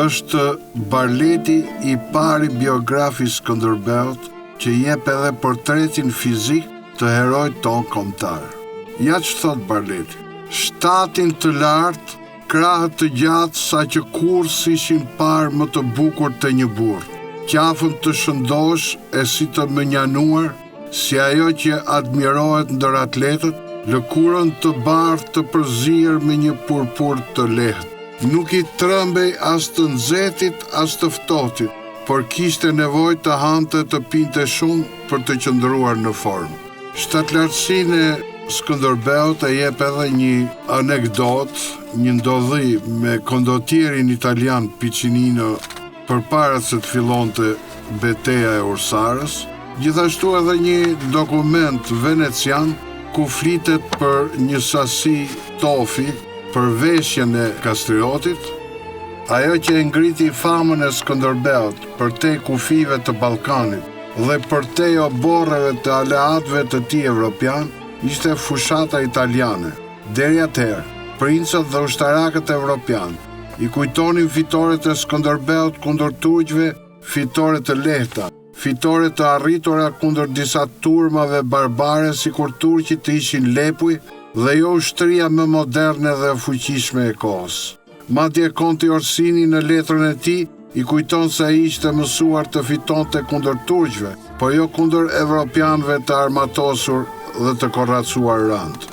është Barleti i pari biograf i Skënderbeut që jep edhe portretin fizik të herojt tonë kombëtar. Ja që thot Barleti: shtatin të lartë, krahët të gjatë sa që kurrë ishin parë më të bukur të një burr, qafën të shëndosh e si të mënjanuar, si ajo që admirohet ndër atletët, lëkurën të bardhë të përzier me një purpur të lehtë. Nuk i trembej as të nxehtit as të ftohtit, por kishte nevojë të hante të pinte shumë për të qëndruar në formë. Shtatlartësinë e Skënderbeut e jep edhe një anekdot, një ndodhi me kondotierin italian Piccinino përpara se të fillonte betejë e Ursarës, gjithashtu edhe një dokument venecian ku flitet për një sasi tofi për veshjen e Kastriotit, ajo që e ngriti famën e Skënderbeut përtej kufive të Ballkanit dhe përtej oborreve të aleatëve të tij evropian, ishte fushata italiane. Deri atëherë, princat dhe ushtarakët evropian i kujtonin fitoret e Skënderbeut kundër turqëve, fitore të lehta, fitore të arritura kundër disa turmave barbare sikur turqit të ishin lepuj dhe jo ushtria më moderne dhe fuqishme e kohës. Madje Konti Orsini në letrën e tij i kujton se ai ishte mësuar të fitonte kundër turqëve, po jo kundër evropianëve të armatosur dhe të korracuar rënd.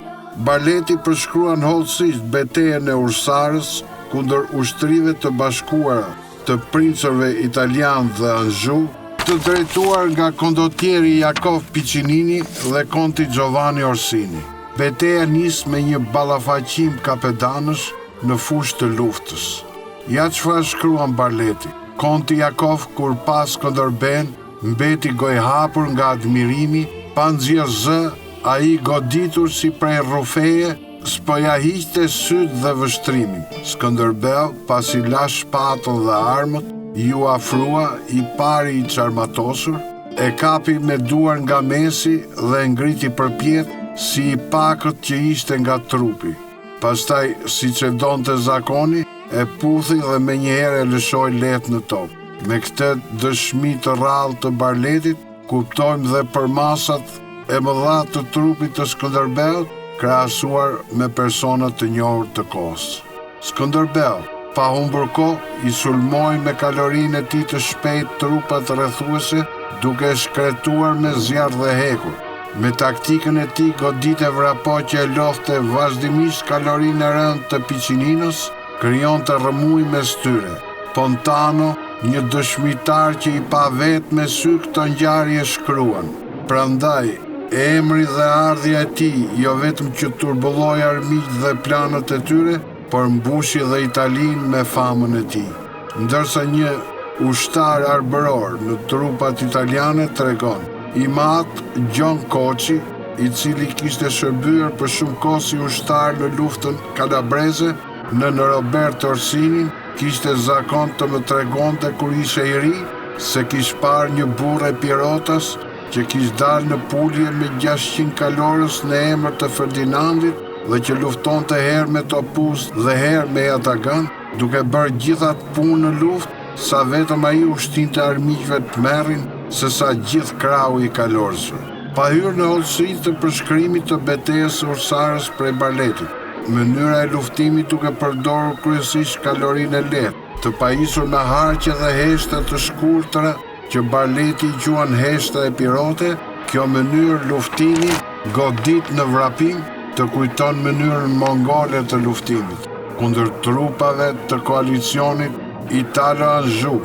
Barleti përshkruan hollësisht betejën e Ursarës kundër ushtrive të bashkuara të princëve italian dhe Anjou, të drejtuar nga kondotieri Jakov Piccinini dhe konti Giovanni Orsini. Beteja nis me një ballafaqim kapedanësh në fushë të luftës. Ja çfarë shkruan Barleti: konti Jakov kur pas Skënderben mbeti gojhapur nga admirimi, pa nxjerr zë, ai goditur si prej rrufeje, s'po ja hiqte syt dhe vështrimin. Skënderbeu, pasi la shpatën dhe armët, ju afrua, i pari i çarmatosur, e kapi me duar nga mesi dhe ngriti përpjet si i pakët që ishte nga trupi. Pastaj, siç e donte zakoni, e puthi dhe menjëherë e lëshoi lehtë në tokë. Me këtë dëshmi të rrallë të Barletit, kuptojmë dhe për masat e mëdha të trupit të Skënderbeut, krahasuar me persona të njohur të kohës. Skënderbeu, pa humbur kohë, i sulmoi me kalorinë e tij të shpejt trupat rrethuese, duke shkretuar me zjarr dhe hekur. Me taktikën e tij godite vrapo që e lodhte vazhdimisht kalorinë e rëndë të Piccininos, krijonte rrëmuj mes tyre. Pontano, një dëshmitar që i pa vetë me sy këto ngjarje, shkruan: prandaj, emri dhe ardhja e tij jo vetëm që turbulloi armiqt dhe planët e tyre, por mbushi dhe Italinë me famën e tij. Ndërsa një ushtar arbëror në trupat italiane tregon: i mat John Koçi, i cili kishte shërbyer për shumë kohë si ushtar në luftën kalabreze, në Roberto Orsinin, kishte zakon të më tregonte kur ishe i ri se kish parë një burrë Pirotas që kish dalë në pulje me 600 kalorës në emër të Ferdinandit dhe që luftonte herë me topuz dhe herë me jatagan, duke bërë gjithat punë në luftë, sa vetëm ai ushtinte armiqve të merrin se sa gjithë krahu i kalorësve. Pa hyrë në hollësitë të përshkrimit të betejës së Ursarës prej Barletit, mënyra e luftimit duke përdorur kryesisht kalorinë e lehtë, të pajisur me harqe dhe heshta të shkurtra që Barleti i quan heshta e pirote, kjo mënyrë luftimi godit në vrapim të kujton mënyrën mongole të luftimit, kundër trupave të koalicionit Italo-Anjou,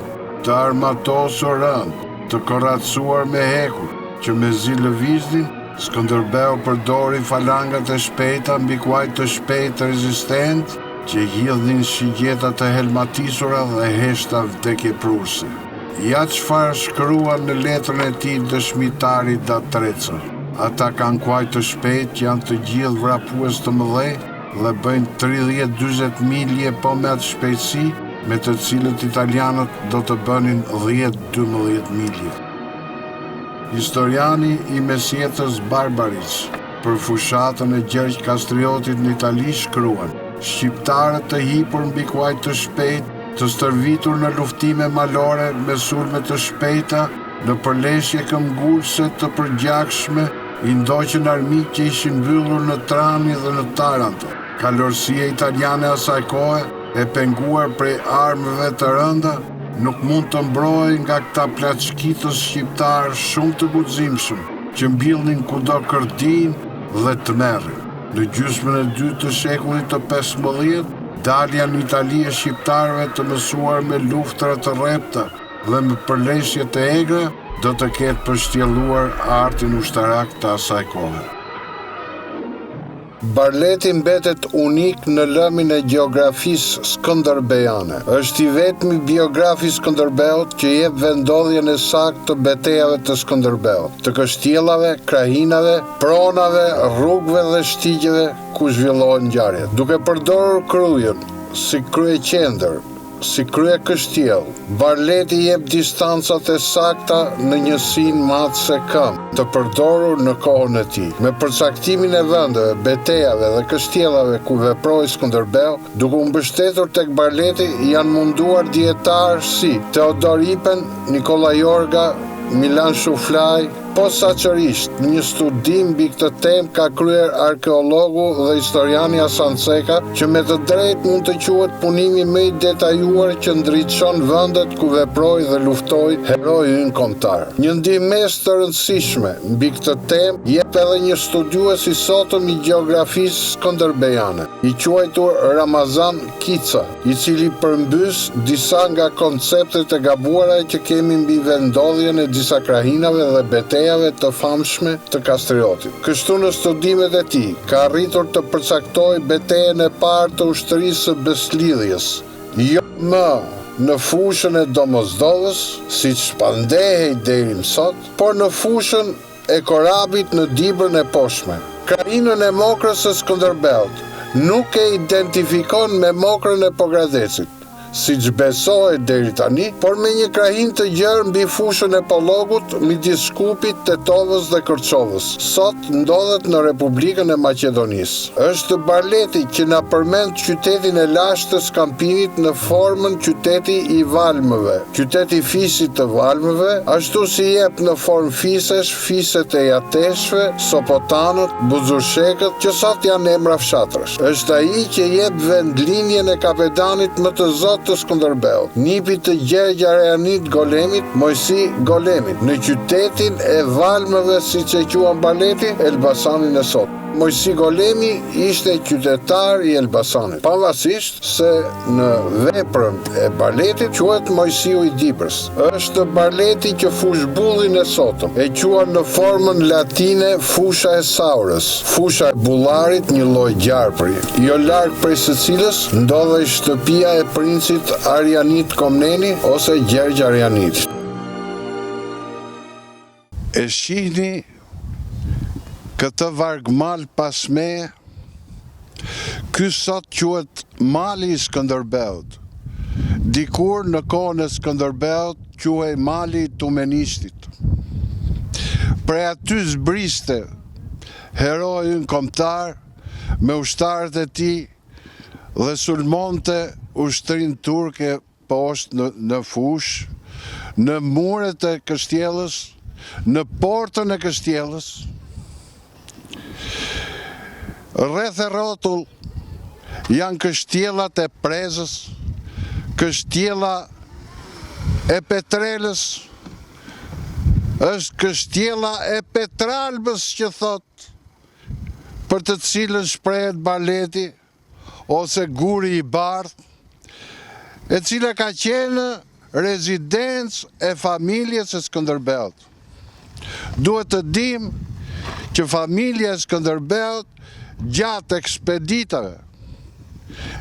të armatosur rënd, të korracuar me hekur, që me zi lëviznin, Skënderbeu përdori falangat e shpejta mbi kuaj të shpejt rezistent, që hidhin shigjeta të helmatisura dhe heshta vdekjeprurse. Ja çfarë shkruan në letrën e tij dëshmitari da Trezzo: ata kanë kuaj të shpejt që janë të gjithë vrapues të mëdhej dhe bëjnë 30-40 milje po me atë shpejtësi me të cilët italianët do të bënin 10-12 milje. Historiani i mesjetës Barbaric për fushatën e Gjergj Kastriotit në Itali shkruan: shqiptarët të hipur mbi kuaj të shpejt të stërvitur në luftime malore me sulme të shpejta, në përleshje këmbgulse të përgjakshme, i ndoqën armiq që ishin mbyllur në Trani dhe në Taranto. Kalorësia italiane asaj kohe, e penguar prej armëve të rënda, nuk mund të mbrojë nga këta plaçkitës shqiptar shumë të guximshëm, që mbillnin kudo kërdin dhe të merrin. Në gjysmën e dytë të shekullit të 15, dalja në Itali e shqiptarëve të mësuar me luftra të rrepta dhe me përleshje të egra, do të ketë përshtjelluar artin ushtarak të asaj kohe. Barleti mbetet unik në lëmin e gjeografisë skënderbejane. Është i vetmi biograf i Skënderbeut që jep vendodhjen e saktë të betejave të Skënderbeut, të kështjellave, krahinave, pronave, rrugëve dhe shtigjeve ku zhvillohen ngjarjet, duke përdorur kryejën si kryeqendër, si krye kështjell. Barleti jep distancat e sakta në njësinë matëse këmbë, të përdorur në kohën e tij. Me përcaktimin e vendeve, betejave dhe kështjellave ku veproi Skënderbeu, duke u mbështetur tek Barleti, janë munduar dietarë si Teodor Ipen, Nikola Jorga, Milan Shuflaj. Posaçërisht, një studim mbi këtë temë ka kryer arkeologu dhe historiani Hasan Ceka, që me të drejtë mund të quhet punimi më i detajuar që ndriçon vendet ku veproi dhe luftoi heroi ynë kombëtar. Një ndihmës të rëndësishme mbi këtë temë jep edhe një studiues i sotëm i gjeografisë skënderbejane, i quajtur Ramazan Kica, i cili përmbys disa nga konceptet e gabuara që kemi mbi vendodhjen e disa krahinave dhe betejave të famshme të Kastriotit. Kështu në studimet e tij ka arritur të përcaktojë betejën e parë të ushtrisë së Beslidhjes, jo më në fushën e Domosdovës, siç pandehej deri më sot, por në fushën e Korabit në Dibrën e Poshtme. Krahinën e mokrës së Skënderbeut nuk e identifikon me mokrën e Pogradecit, siç besohet deri tani, por me një krahinë të gjerë mbi fushën e Pollogut, midis Shkupit, Tetovës dhe Kërçovës. Sot ndodhet në Republikën e Maqedonisë. Është Barleti që na përmend qytetin e lashtë të Skampinit në formën qyteti i Valmëve, qyteti fisit të Valmëve, ashtu si jep në formë fisesh, fiset e Jateshve, Sopotanët, Buzurshekët, që sot janë emra fshatrash. Është ai që jep vendlinjen e kapetanit më të zotë të Skënderbeut, nipit të Gjergj Arjanit Golemit, Mojsi Golemit, në qytetin e Valmëve, siç e quan Barleti, Elbasanin e sot. Mojsi Golemi ishte qytetar i Elbasanit, pavarësisht se në veprën e Barletit quhet Mojsiu i Dibrës. Është Barleti që fush bullin e sotëm, e quan në formën latine fusha e Saurës, fusha e bullarit, një lloj gjarpri, jo larg prej së cilës ndodhej shtëpia e princit Arjanit Komneni ose Gjergj Arjanit. E shihni këtë vargmal pas meje, ky sot quhet mali i Skënderbeut. Dikur në kohën e Skënderbeut quhej mali i Tumenishtit. Prej aty zbriste heroi ynë kombëtar me ushtarët e tij dhe sulmonte ushtrinë turke poshtë në fushë, në muret e kështjellës, në portën e kështjellës. Rreth e rrotull janë kështjellat e Prezës, kështjella e Petrelës, është kështjella e Petralbës që thot, për të cilën shprehet Barleti, ose Guri i Bardhë, e cila ka qenë rezidencë e familjes së Skënderbeut. Duhet të dim që familja e Skënderbeut gjatë ekspeditave,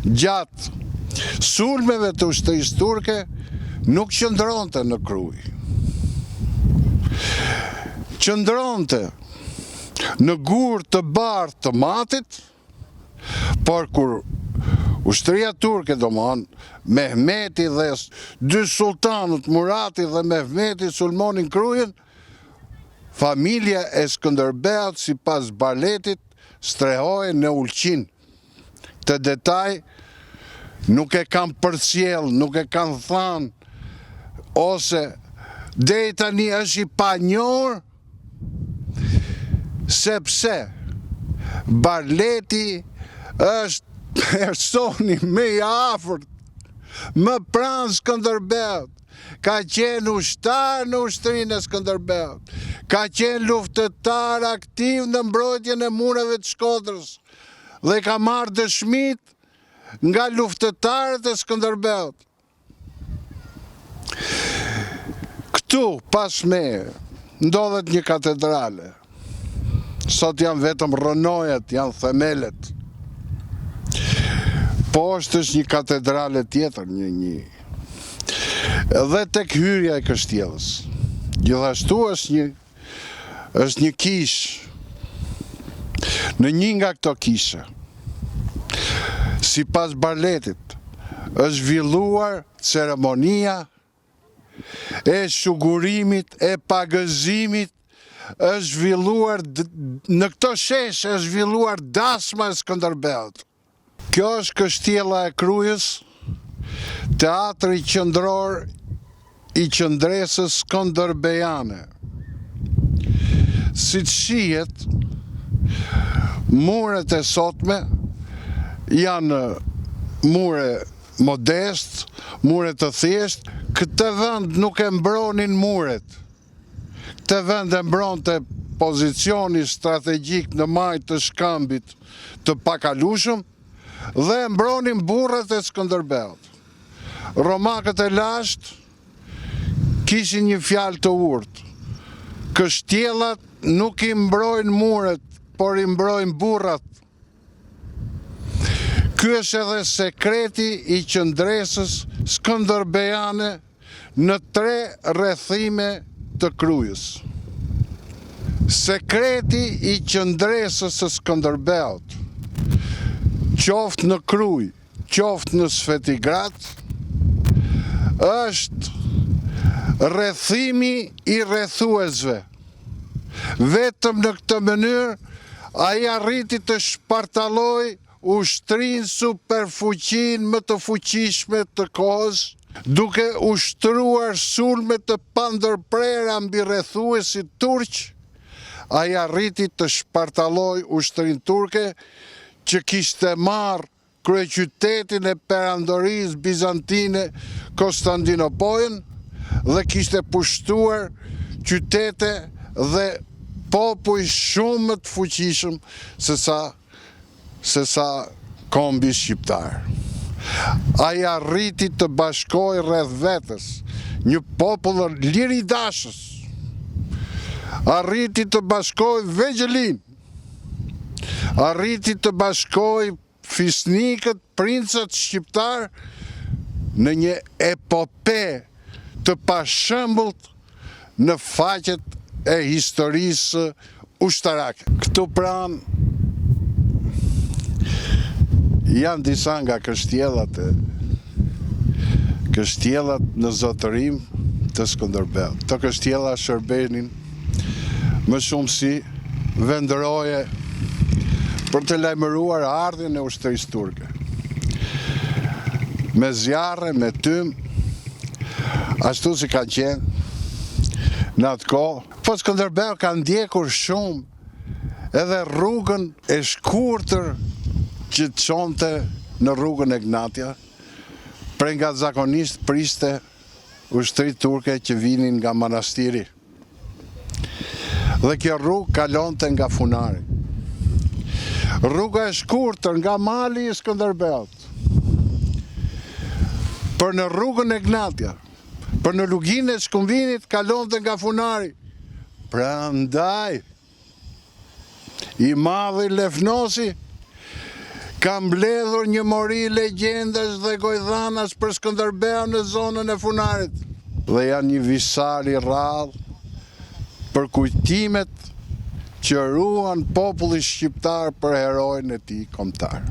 gjatë sulmeve të ushtrisë turke, nuk qëndronte në Krujë. Qëndronte në gur të bardhë të matit, por kur ushtria turke, domethënë Mehmeti dhe dy sultanët Murati dhe Mehmeti sulmonin Krujën, familja e Skënderbeut sipas Barletit strehoi në Ulqin. Këtë detaj nuk e kam përcjell, nuk e kanë thënë, ose deri tani është i panjohur, sepse Barleti është personi më i afërt, më pranë Skënderbeut. Ka qenë ushtar në ushtrinë e Skënderbeut. Ka qenë luftëtar aktiv në mbrojtjen e mureve të Shkodrës dhe ka marrë dëshmitë nga luftëtarët e Skënderbeut. Këtu, pas meje, ndodhet një katedrale. Sot janë vetëm rënojet, janë themelet. Poshtë është një katedrale tjetër, edhe tek hyrja e Kështjellës. Gjithashtu është një kishë. Në një nga këto kishe, sipas Barletit, është zhvilluar ceremonia e shugurimit, e pagëzimit, është zhvilluar në këto sheshe, është zhvilluar dasma e Skënderbeut. Kjo është Kështjella e Krujës, teatri qendror i qendresës skënderbejane. Siç shihet, muret e sotme janë mure modest, mure të thjesht. Këtë vend nuk e mbronin muret. Këtë vend e mbronte pozicioni strategjik në majtë të shkëmbit të pakalueshëm dhe e mbronin burrat e Skënderbeut. Romakët e lashtë kishin një fjalë të urtë. Kështjellat nuk i mbrojnë muret, por i mbrojnë burrat. Ky është edhe sekreti i qendresës skënderbejane në 3 rrethime të Krujës. Sekreti i qendresës së Skënderbeut, qoftë në Krujë, qoftë në Svetigrat, është rrethimi i rrethuesve. Vetëm në këtë mënyrë ai arriti të shpartalloj ushtrinë superfuqinë më të fuqishme të kohës, duke ushtruar sulme të pandërprera mbi rrethuesit turq. Ai arriti të shpartalloj ushtrinë turke që kishte marrë kryeqytetin e perandorisë bizantine Konstantinopolën dhe kishte pushtuar qytete dhe popull shumë më të fuqishëm se sa kombi shqiptar. Ai arriti të bashkojë rreth vetes një popull liridashës. Arriti të bashkojë vegjëlin. Arriti të bashkojë fisnikët, princat shqiptar në një epope të pashëmbullt në faqet e historisë ushtarake. Këtu pranë janë disa nga kështjellat në zotërim të Skënderbeut. Të kështjella shërbenin më shumë si vendëroje për të lajmëruar ardhjen e ushtrisë turke. Me zjarre, me tym, ashtu si ka qenë në atë kohë. Po Skënderbeu ka ndjekur shumë edhe rrugën e shkurtër që të çonte në rrugën e Gnatja, prej nga zakonisht priste ushtri turke që vinin nga manastiri. Dhe kjo rrugë kalonte nga Funari. Rruga e shkurtër nga mali i Skënderbeut për në rrugën e Gnatja, për në luginë e Shkumbinit kalonte nga Funari. Prandaj i madhi Lefnosi ka mbledhur një mori legjendash dhe gojdhanash për Skënderbeun në zonën e Funarit. Dhe janë një visar i rrallë për kujtimet që ruan populli shqiptar për herojnë e tij kombëtar.